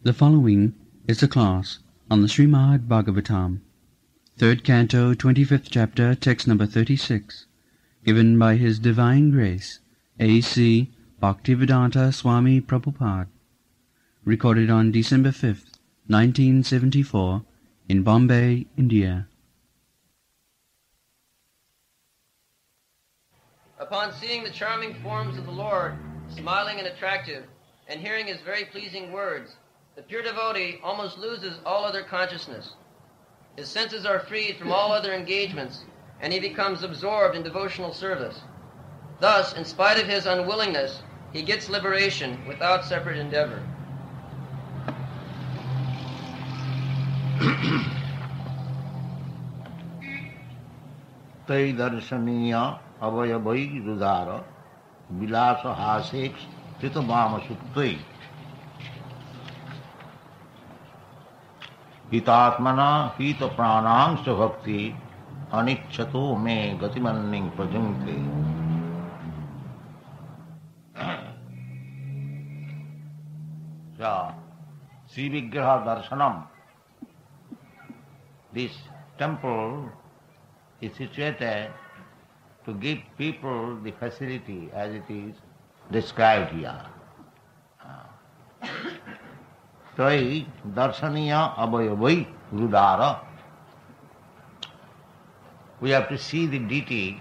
The following is a class on the Srimad Bhagavatam, 3rd Canto, 25th Chapter, text number 36, given by His Divine Grace, A.C. Bhaktivedanta Swami Prabhupada, recorded on December 5th, 1974, in Bombay, India. Upon seeing the charming forms of the Lord, smiling and attractive, and hearing his very pleasing words, the pure devotee almost loses all other consciousness. His senses are freed from all other engagements, and he becomes absorbed in devotional service. Thus, in spite of his unwillingness, he gets liberation without separate endeavor. Tay darshaniya avayavai rudara vilasa haseks chitamama suktai hitatmana hita pranang bhakti anikshato me gatimanning prajante. So, Sri Vigraha Darshanam, this temple is situated to give people the facility as it is described here. Tai darshaniya abhayavai rudara. We have to see the deity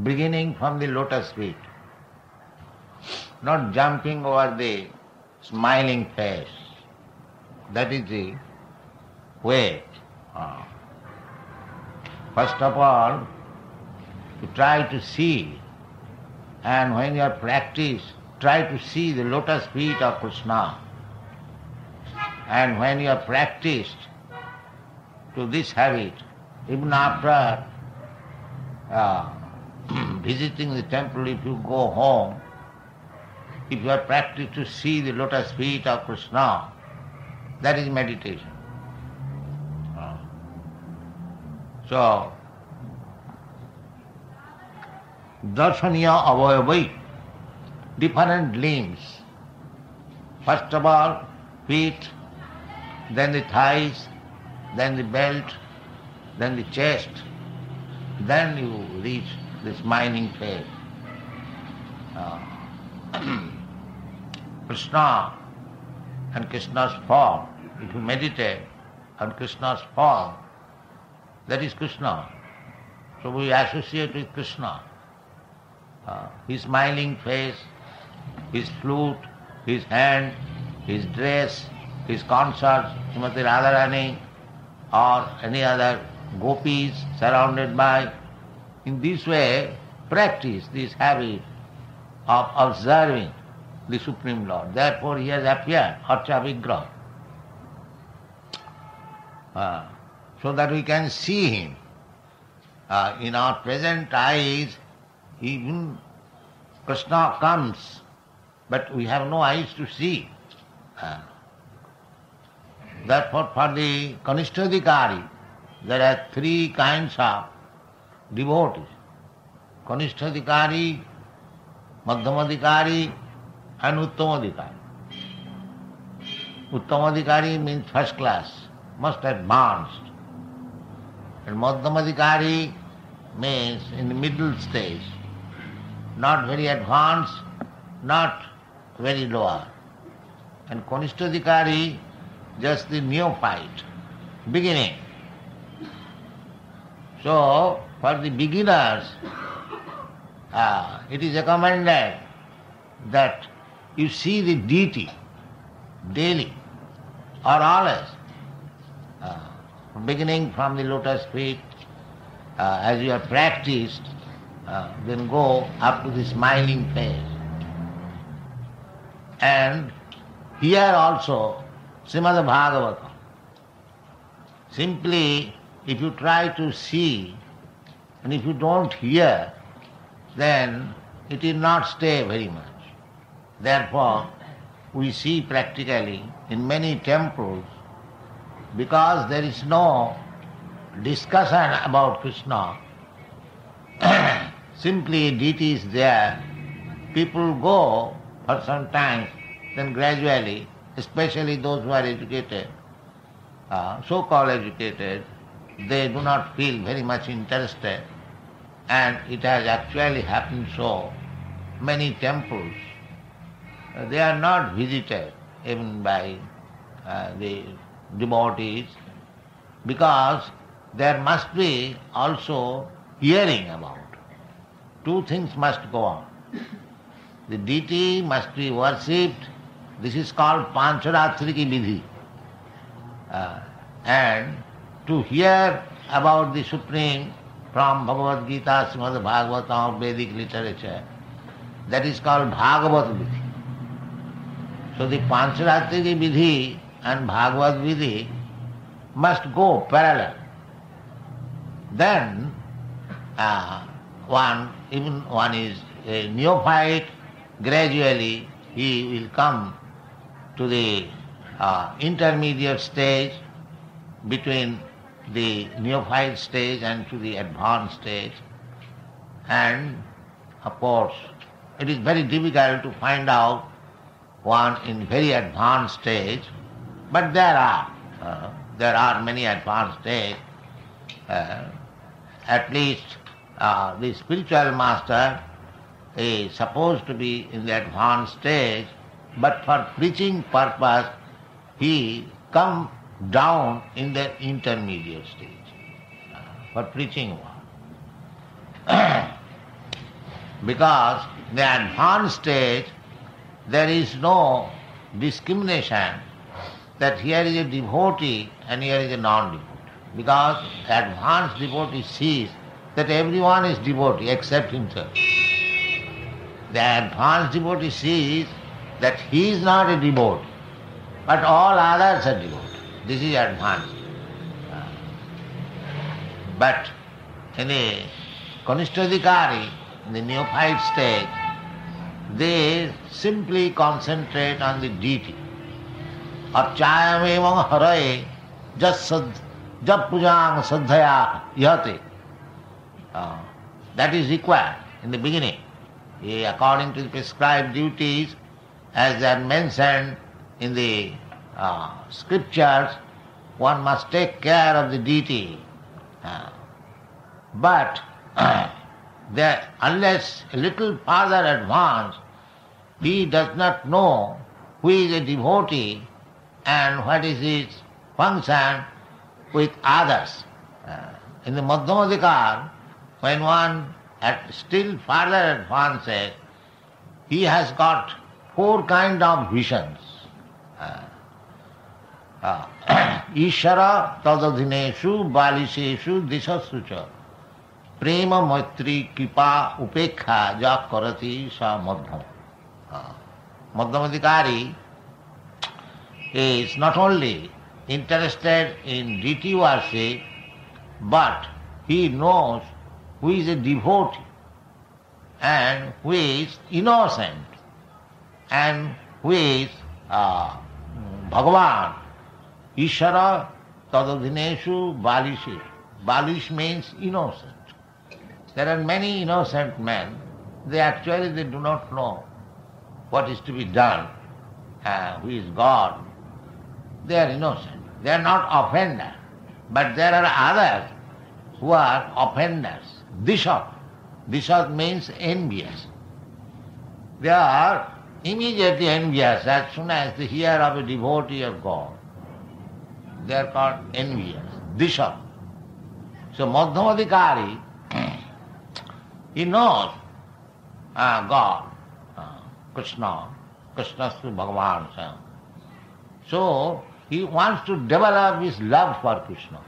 beginning from the lotus feet, not jumping over the smiling face. That is the way. First of all, to try to see, and when you are practiced, try to see the lotus feet of Krishna. And when you are practiced to this habit, even after visiting the temple, if you go home, if you are practiced to see the lotus feet of Krishna, that is meditation. So, darshaniya avayavai, different limbs. First of all, feet, then the thighs, then the belt, then the chest, then you reach the smiling face. Krishna and Krishna's form, if you meditate on Krishna's form, that is Krishna. So we associate with Krishna. His smiling face, his flute, his hand, his dress, his consorts, Srimati Radharani, or any other gopis surrounded by. In this way, practice this habit of observing the Supreme Lord. Therefore he has appeared, Archa Vigraha, so that we can see him. In our present eyes, even Krishna comes, but we have no eyes to see. Therefore, for the Kanishtadhikari, there are three kinds of devotees. Kanishtadhikari, Madhyamadhikari, and Uttamadhikari. Uttamadhikari means first class, most advanced. And Madhyamadhikari means in the middle stage, not very advanced, not very lower. And Kanishtadhikari, just the neophyte, beginning. So, for the beginners, it is recommended that you see the deity daily or always, beginning from the lotus feet, as you are practiced, then go up to the smiling face. And here also, Srimad Bhagavatam, simply if you try to see and if you don't hear, then it will not stay very much. Therefore, we see practically in many temples, because there is no discussion about Krishna, simply deity is there, people go for some time then gradually, especially those who are educated, so-called educated, they do not feel very much interested, and it has actually happened so. Many temples, they are not visited even by the devotees, because there must be also hearing about. Two things must go on. The deity must be worshipped. This is called Pancharatriki Vidhi. And to hear about the Supreme from Bhagavad Gita, Srimad Bhagavatam, Vedic literature, that is called Bhagavat Vidhi. So the Pancharatriki Vidhi and Bhagavad Vidhi must go parallel. Then even one is a neophyte, gradually he will come to the intermediate stage between the neophyte stage and to the advanced stage. And of course, it is very difficult to find out one in very advanced stage, but there are many advanced stages. At least the spiritual master is supposed to be in the advanced stage, but for preaching purpose he come down in the intermediate stage for preaching one. Because the advanced stage, there is no discrimination that here is a devotee and here is a non-devotee. Because the advanced devotee sees that everyone is devotee except himself. The advanced devotee sees that he is not a devotee, but all others are devotees. This is advanced. But in the Kanishtadhikari, in the neophyte stage, they simply concentrate on the deity. Archayam evam haraye jap pujang saddhaya yate. That is required in the beginning. According to the prescribed duties, as they are mentioned in the scriptures, one must take care of the deity. But unless a little further advanced, he does not know who is a devotee and what is his function with others. In the Madhyamadhikar, when one still further advances, he has got 4 kinds of visions. Ishara tadadhineshu balisheshu dishassu cha prema maitri kripa upekha ja karati sa madhyam. Madhyamadhikari is not only interested in deity worship, but he knows who is a devotee and who is innocent and who is Bhagavan. Ishara tadadhineshu balishu. Balish means innocent. There are many innocent men. They do not know what is to be done, who is God. They are innocent. They are not offenders. But there are others who are offenders. Dishat. Dishat means envious. They are immediately envious as soon as they hear of a devotee of God. They are called envious. Dishat. So Madhyamadhikari, he knows God, Krishna, Krishna is Bhagavan. So he wants to develop his love for Krishna.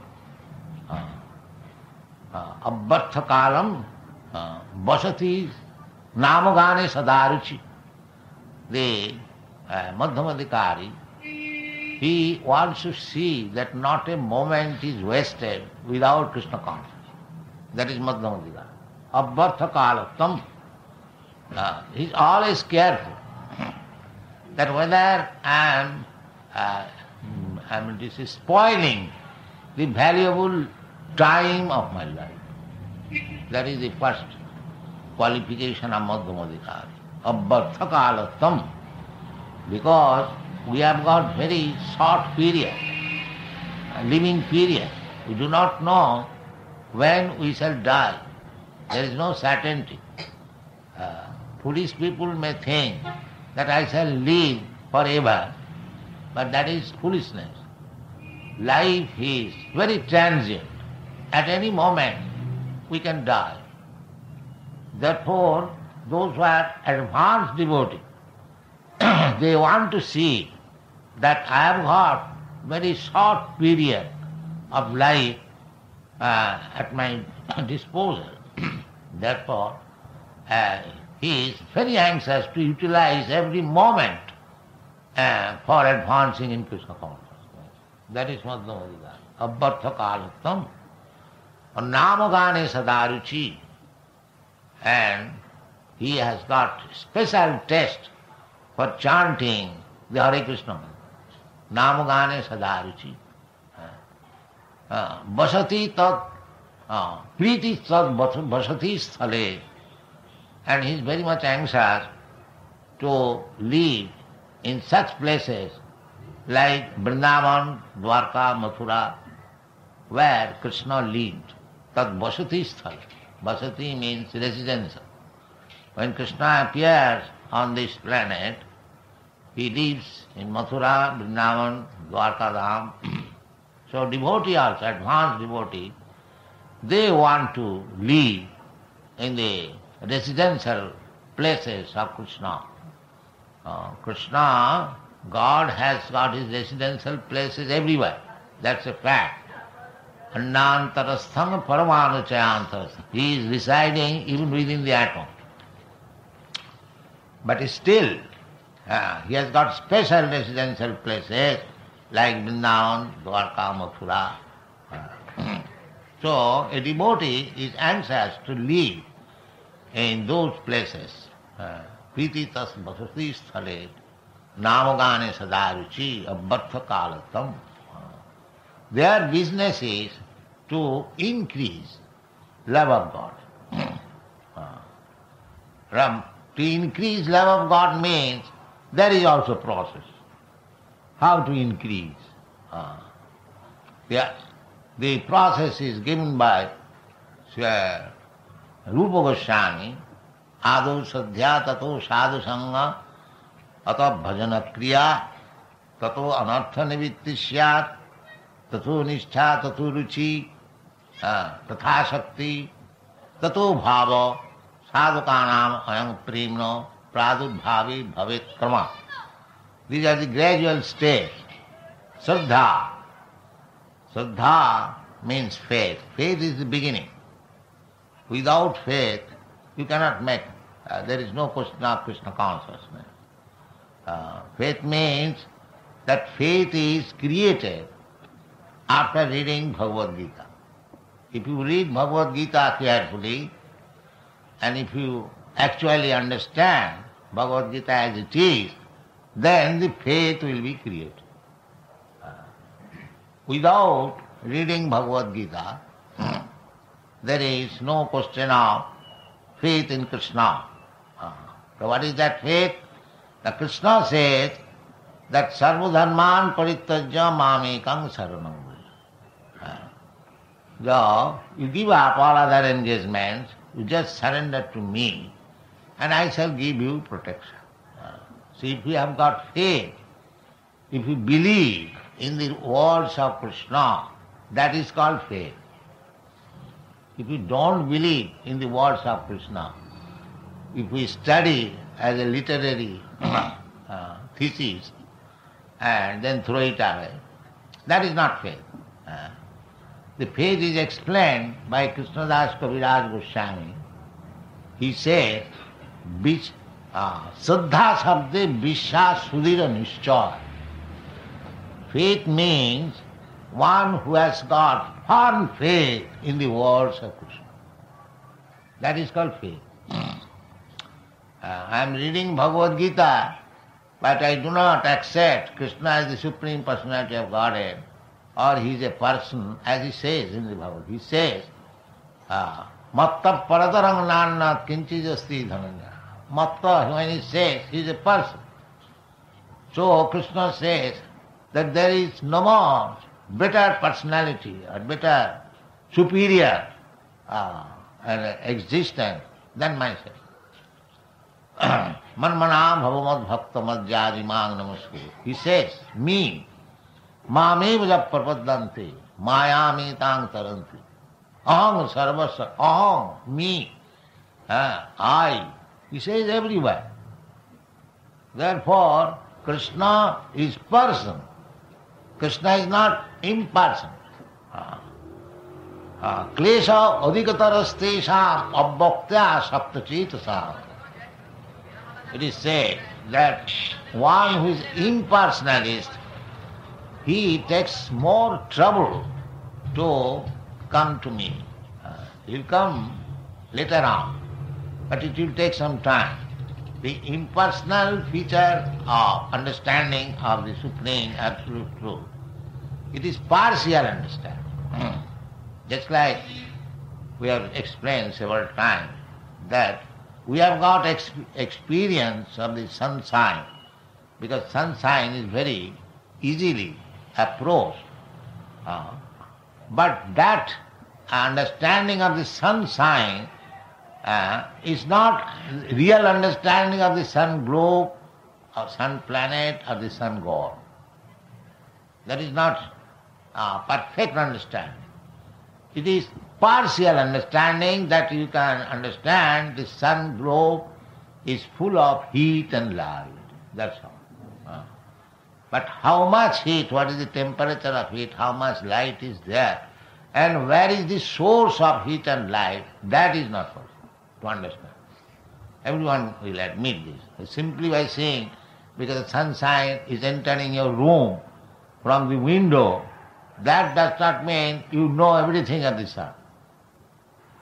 Abbartha kalam basati namagane sadaruchi. The Madhyamadhikari, he wants to see that not a moment is wasted without Krishna consciousness. That is Madhyamadhikari. Abbartha kalatam. He is always careful that whether I am spoiling the valuable time of my life. That is the first qualification of Madhyamadhikari. Abbartha kalatam. because we have got very short period, living period. We do not know when we shall die. There is no certainty. Foolish people may think that I shall live forever, but that is foolishness. Life is very transient. At any moment we can die. Therefore, those who are advanced devotees, they want to see that I have got very short period of life at my disposal. Therefore, he is very anxious to utilize every moment for advancing in Krishna consciousness. That is Madhyamadika. Abbartha kalattam. Namagane sadaruchi. And he has got special taste for chanting the Hare Krishna. Namagane sadaruchi. Basati tat priti tat basati sthale. And he is very much anxious to live in such places like Vrindavan, Dwarka, Mathura, where Krishna lived. Tat basati sthale. Basati means residential. When Krishna appears on this planet, he lives in Mathura, Vrindavan, Dwarka Dham. So devotee also, advanced devotee, they want to live in the residential places of Krishna. Krishna, God has got his residential places everywhere. That's a fact. Annantarastham paramanuchayantas. He is residing even within the atom. But still, he has got special residential places like Vrindavan, Dwarka, Mathura. So a devotee is anxious to live in those places. Priti tas basati sthale namagane sadaruchi abbartha kalatam. Their business is to increase love of God. To increase love of God means there is also process. How to increase? The process is given by Rupa Goswami. Ado sadhya tato sadhu sangha ata bhajana kriya tato anartha nivitti syat tato nishtha tato ruchi tatha shakti tato bhava sadhukanam ayam premno pradurбhavi bhavet krama. These are the gradual steps. Shraddha. Shraddha means faith. Faith is the beginning. Without faith, you cannot make, there is no question of Krishna consciousness. Faith means that faith is created after reading Bhagavad Gita. If you read Bhagavad Gita carefully, and if you actually understand Bhagavad Gita as it is, then the faith will be created. Without reading Bhagavad Gita, there is no question of faith in Krishna. So what is that faith? The Krishna says that sarva dharman parityajya mamekam saranam vraja. So you give up all other engagements, you just surrender to me, and I shall give you protection. So if you have got faith, if you believe in the words of Krishna, that is called faith. If you don't believe in the words of Krishna, if we study as a literary thesis and then throw it away, that is not faith. The faith is explained by Krishnadas Kaviraj Goswami. He says, Saddha sabde vishwas sudhira nishchay. Faith means one who has got firm faith in the words of Krishna. That is called faith. I am reading Bhagavad Gita, but I do not accept Krishna as the Supreme Personality of Godhead, or he is a person, as he says in the Bhagavad Gita. He says, Matta paratarang nanna kinchijasti dhananya. Matta, when he says, he is a person. So Krishna says that there is no more better personality or better, superior existence than myself. Manmanam bhavamad bhakta madhyadimang namaske. He says, me, mamevaja prapadante, mayami tang taranti. Aham sarvasya, aham, me, I. He says everywhere. Therefore, Krishna is person. Krishna is not impersonal. Klesha adhikatarastesham abbhaktya saptachetasam. It is said that one who is impersonalist, he takes more trouble to come to me. He will come later on, but it will take some time. The impersonal feature of understanding of the Supreme Absolute Truth, it is partial understanding. Just like we have explained several times that we have got experience of the sunshine, because sunshine is very easily approached. But that understanding of the sunshine is not real understanding of the sun globe or sun planet or the sun god. That is not perfect understanding. It is partial understanding that you can understand the sun globe is full of heat and light. That's all. But how much heat, what is the temperature of heat, how much light is there, and where is the source of heat and light, that is not possible to understand. Everyone will admit this. Simply by saying, because the sunshine is entering your room from the window, that does not mean you know everything of the sun.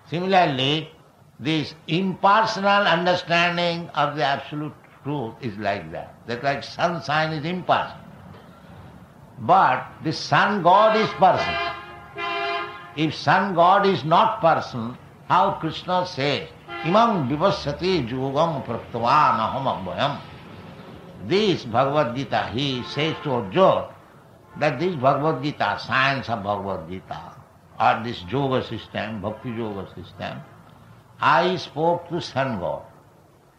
Similarly, this impersonal understanding of the absolute truth is like that. That like sunshine is impersonal. But the sun god is person. If sun god is not person, how Krishna says, Imam vivassati yogam praktavan aham abhayam. This Bhagavad Gita, he says to Arjuna that this Bhagavad Gita, science of Bhagavad Gita, or this yoga system, bhakti yoga system, I spoke to sun god.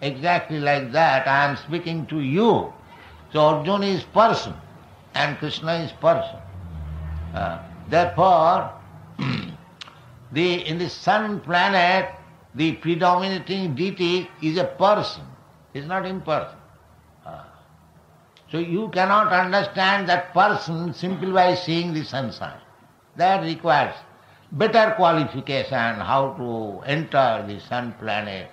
Exactly like that I am speaking to you. So Arjuna is person and Krishna is person. Therefore, in the sun planet, the predominating deity is a person, is not impersonal. So you cannot understand that person simply by seeing the sunshine. That requires better qualification, how to enter the sun planet,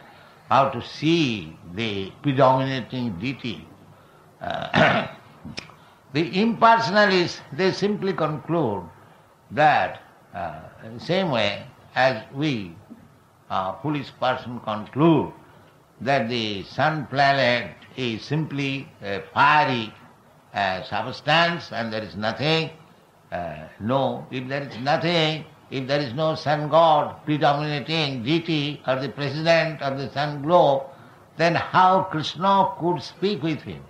how to see the predominating deity. The impersonalists, they simply conclude that in the same way as we, foolish person, conclude that the sun planet is simply a fiery substance and there is nothing. No, if there is nothing, if there is no sun god, predominating deity or the president of the sun globe, then how Krishna could speak with him?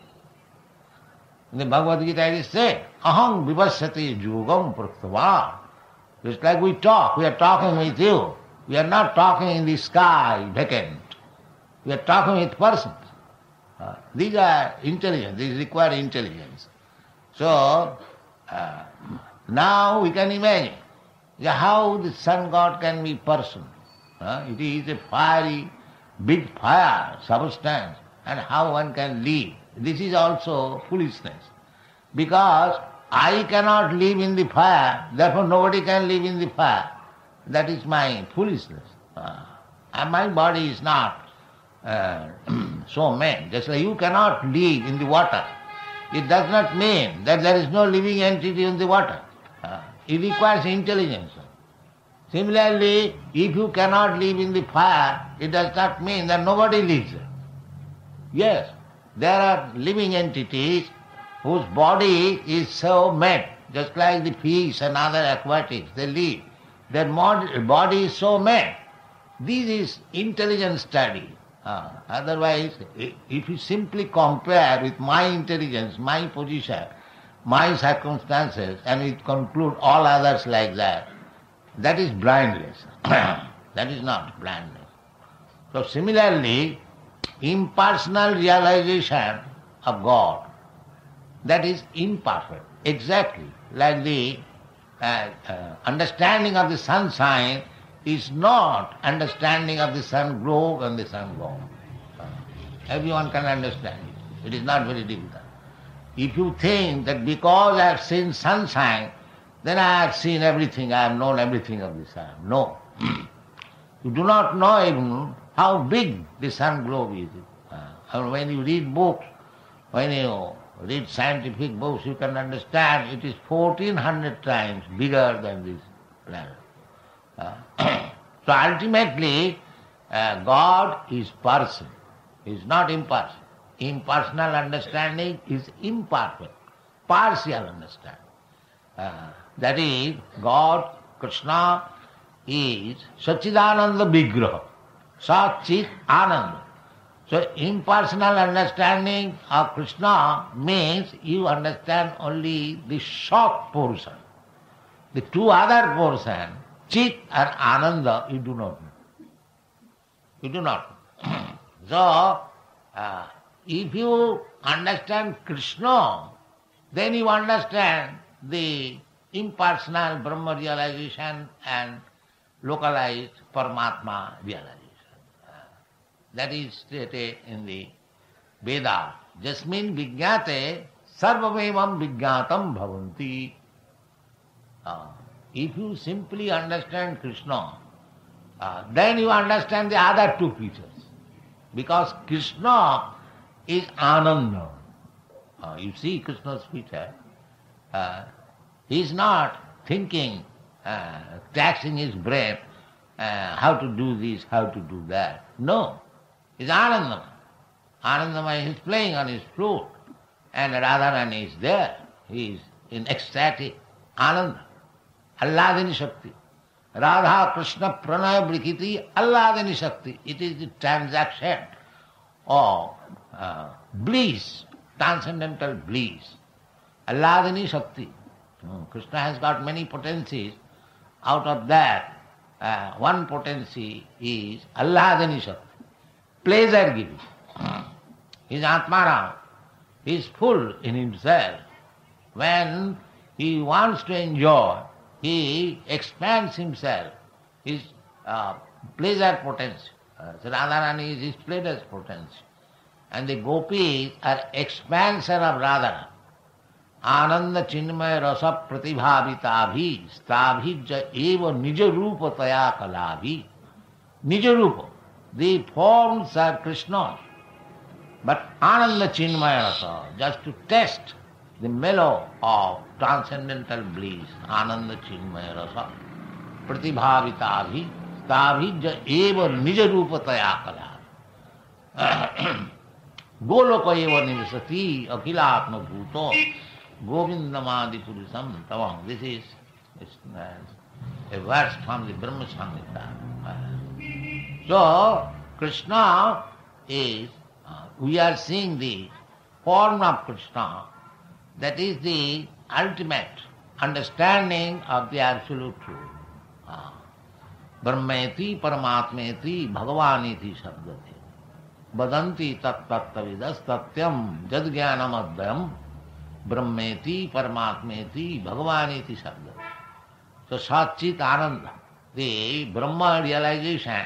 In the Bhagavad Gita it is said, Aham vivassati yogam praktava. Just like we talk, we are talking with you. We are not talking in the sky, vacant. We are talking with persons. These are intelligence, these require intelligence. So, now we can imagine how the sun god can be person. It is a fiery, big fire substance, and how one can live. This is also foolishness. Because I cannot live in the fire, therefore nobody can live in the fire. That is my foolishness. And my body is not so made. Just like you cannot live in the water. It does not mean that there is no living entity in the water. It requires intelligence. Similarly, if you cannot live in the fire, it does not mean that nobody lives there. Yes, there are living entities whose body is so made, just like the fish and other aquatics, they live. Their body is so made. This is intelligent study. Otherwise, if you simply compare with my intelligence, my position, my circumstances, and you conclude all others like that, that is blindness. That is not blindness. So similarly, impersonal realization of God, that is imperfect. Exactly like the understanding of the sunshine is not understanding of the sun globe and the sun go. Everyone can understand it. It is not very difficult. If you think that because I have seen sunshine, then I have seen everything, I have known everything of the sun. No. You do not know even how big the sun globe is. When you read books, when you read scientific books, you can understand it is 1400 times bigger than this planet. So ultimately, God is person, is not impersonal. Impersonal understanding is imperfect, partial understanding. That is, God, Krishna, is Sachidananda Vigraha, Sachit Ananda. So impersonal understanding of Krishna means you understand only the short portion. The two other portions, Chit and Ananda, you do not know. You do not know. So, if you understand Krishna, then you understand the impersonal Brahma realization and localized Paramatma realization. That is stated in the Veda. Jasmin vijñāte sarvamevam vijñātam bhavanti. If you simply understand Krishna, then you understand the other two features. Because Krishna is Ananda. You see Krishna's feature. He is not thinking, taxing his brain, how to do this, how to do that. No. It's Anandamaya. Anandamaya is playing on his flute, and Radharani is there. He is in ecstatic Ananda. Alladini Shakti. Radha Krishna Pranaya Brikiti Alladini Shakti. It is the transaction of bliss, transcendental bliss. Alladini Shakti. Krishna has got many potencies. Out of that, one potency is Alladini Shakti. Pleasure giving. He is Atmaram. He is full in himself. When he wants to enjoy, he expands himself. His pleasure potency. So Radharani is his pleasure potency. And the gopis are expansion of Radharani. Ananda chinmaya rasa pratibhavita stabhija eva nija rupa taya kalabhi. Nija rupa. The forms are Krishna's. But Ananda chinmaya rasa, just to test the mellow of transcendental bliss, Ananda chinmaya rasa pratibhavita stabhija eva nija rupa taya kalabhi. Goloka eva nivasati akhilatma bhuto Govindamadi Purusam Tavam. This is a verse from the Brahma Samhita. So, Krishna is, we are seeing the form of Krishna, that is the ultimate understanding of the absolute truth. Brahmeti Paramatmeti Bhagavaniti Shabdati Badanti Tat Tattavidas Tatyam Jadgyanam Adhyam Brahmeti, Paramatmeti, Bhagavaniti Sabda. So Satchit Ananda, the Brahma realization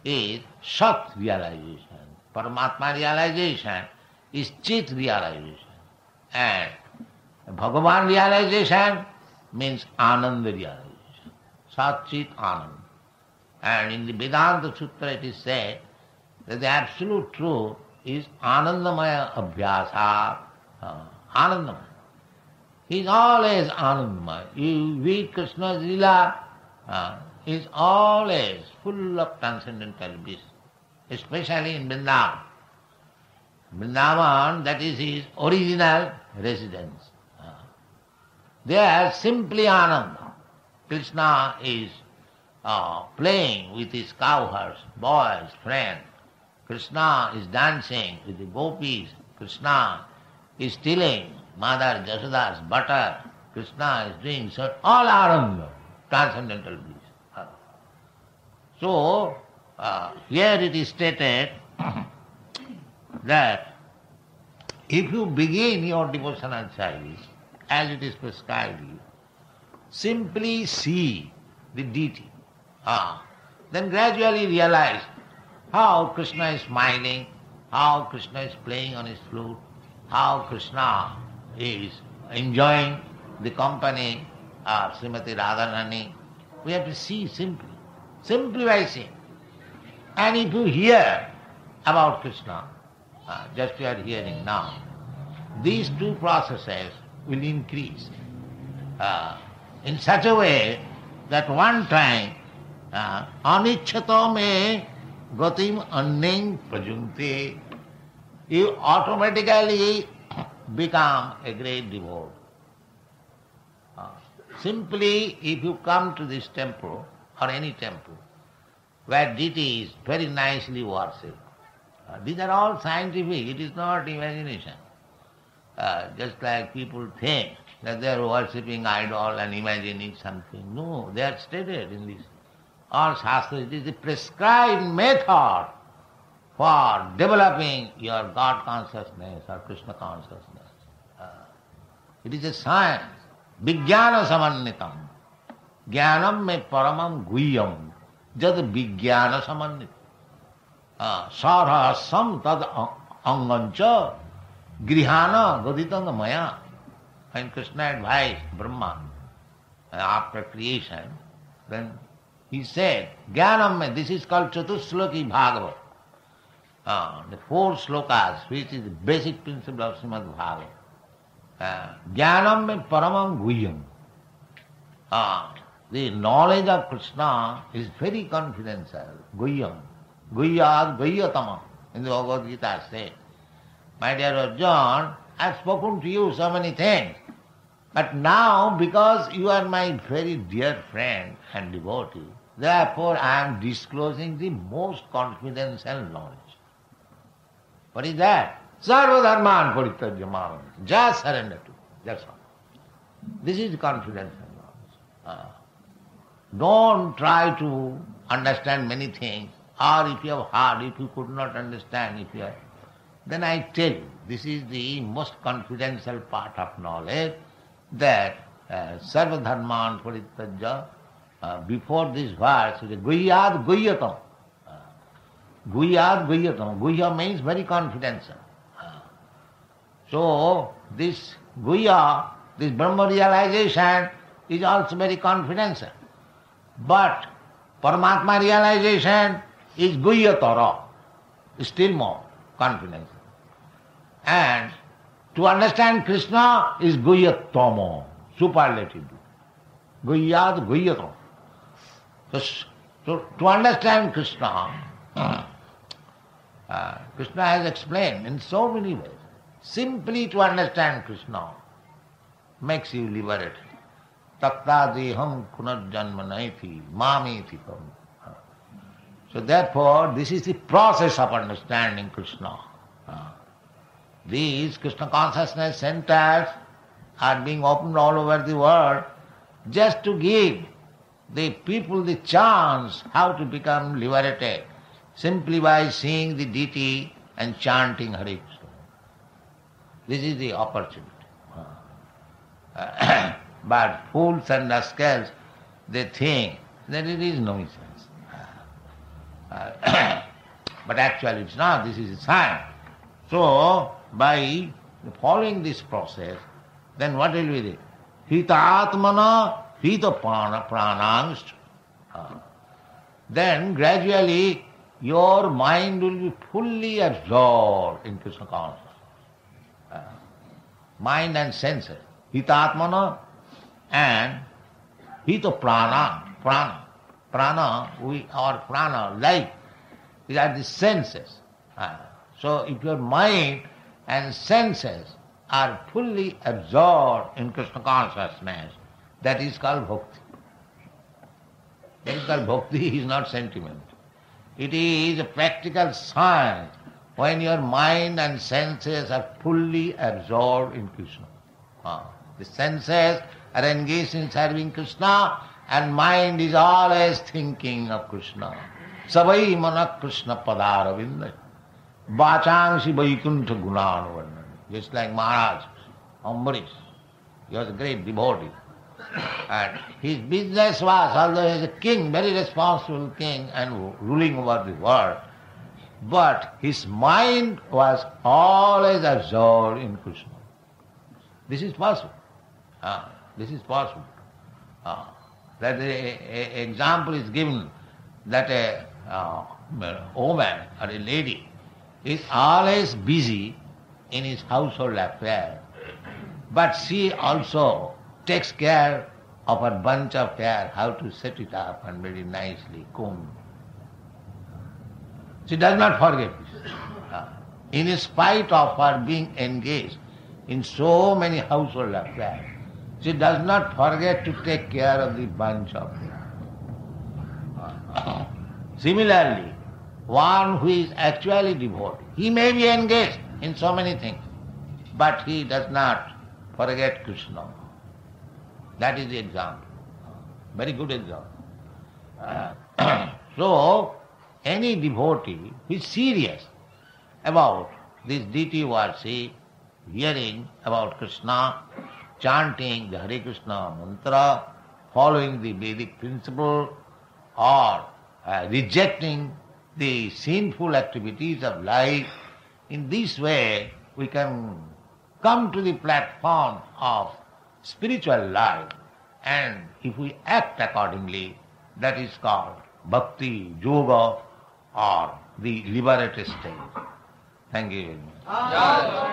is Sat realization. Paramatma realization is Chit realization. And Bhagavan realization means Ananda realization. Satchit Ananda. And in the Vedanta Sutra it is said that the absolute truth is Anandamaya Abhyasa. Anandamaya. He is always Anandamaya. You read Krishna's Lila, he is always full of transcendental bliss, especially in Vrindavan. Vrindavan, that is his original residence. They are simply Ananda. Krishna is playing with his cowherds, boys, friends, Krishna is dancing with the gopis. Krishna is stealing Mother Jashoda's butter. Krishna is doing so, all aranga, transcendental bliss. So, here it is stated that if you begin your devotional service as it is prescribed you, simply see the deity. Then gradually realize how Krishna is smiling, how Krishna is playing on his flute, how Krishna is enjoying the company of Srimati Radharani. We have to see simply by seeing. And if you hear about Krishna, just you are hearing now, these two processes will increase in such a way that one time anichchato me gatim anning prajunte, you automatically become a great devotee. Simply if you come to this temple or any temple where deity is very nicely worshipped, these are all scientific, it is not imagination. Just like people think that they are worshipping idol and imagining something. No, they are stated in this. All Shastras, it is the prescribed method for developing your God consciousness or Krishna consciousness. It is a science. Vijnana samannitam. Jnanam me paramam guhyam. Jad vijnana samannitam. Sarhasam tad angancha grihana gaditanga maya. When Krishna advised Brahma after creation, then he said, Jnanam me, this is called Chatusloki Bhagavad. The 4 slokas, which is the basic principle of Srimad Bhagavad. Jnanam me paramam guhyam. The knowledge of Krishna is very confidential. Guhyam. Guhyad guhyatama. In the Bhagavad Gita said, my dear Arjuna, I have spoken to you so many things. But now, because you are my very dear friend and devotee, therefore I am disclosing the most confidential knowledge. What is that? Sarva dharman parityajya. Just surrender to me. That's all. This is confidential knowledge. Don't try to understand many things, or if you have heard, if you could not understand, then I tell you, this is the most confidential part of knowledge, that sarva dharman parityajya, before this verse, it is guhyad guyyatam. Guhyad guyyatam. Guhya means very confidential. So, this guhya, this Brahma realization is also very confidential. But Paramatma realization is guhyatara, still more confidential. And to understand Krishna is guhyatama, superlative. Guhyad guyyatam. So to understand Krishna, Krishna has explained in so many ways. Simply to understand Krishna makes you liberated. Takta deham punarjanmanaiti mameti kam. So therefore, this is the process of understanding Krishna. These Krishna consciousness centers are being opened all over the world just to give the people the chance how to become liberated simply by seeing the deity and chanting Hare Krishna. This is the opportunity. But fools and rascals, they think that it is nonsense. But actually it's not, this is a science. So, by following this process, then what will be the hita atmana, hita pranangst. Then gradually your mind will be fully absorbed in Krishna consciousness. Mind and senses, hitatmana and hita prana. Our prana, life, these are the senses. So if your mind and senses are fully absorbed in Krishna consciousness, that is called bhakti. That is called bhakti, is not sentiment. It is a practical science when your mind and senses are fully absorbed in Krishna. The senses are engaged in serving Krishna and mind is always thinking of Krishna. Savai mana Krishna padaravinda. Vachangsi vaikuntha gunanuvana. Just like Maharaj Ambarish. He was a great devotee. And his business was, although he was a king, very responsible king and ruling over the world, but his mind was always absorbed in Krishna. This is possible. This is possible. That example is given that a woman or a lady is always busy in his household affair, but she also takes care of her bunch of hair, how to set it up and very nicely combed. She does not forget this. In spite of her being engaged in so many household affairs, she does not forget to take care of the bunch of hair. Similarly, one who is actually devoted, he may be engaged in so many things, but he does not forget Krishna. That is the example. Very good example. So, any devotee who is serious about this deity worship, hearing about Krishna, chanting the Hare Krishna mantra, following the Vedic principle, or rejecting the sinful activities of life, in this way we can come to the platform of spiritual life, and if we act accordingly, that is called bhakti, yoga, or the liberated state. Thank you very much.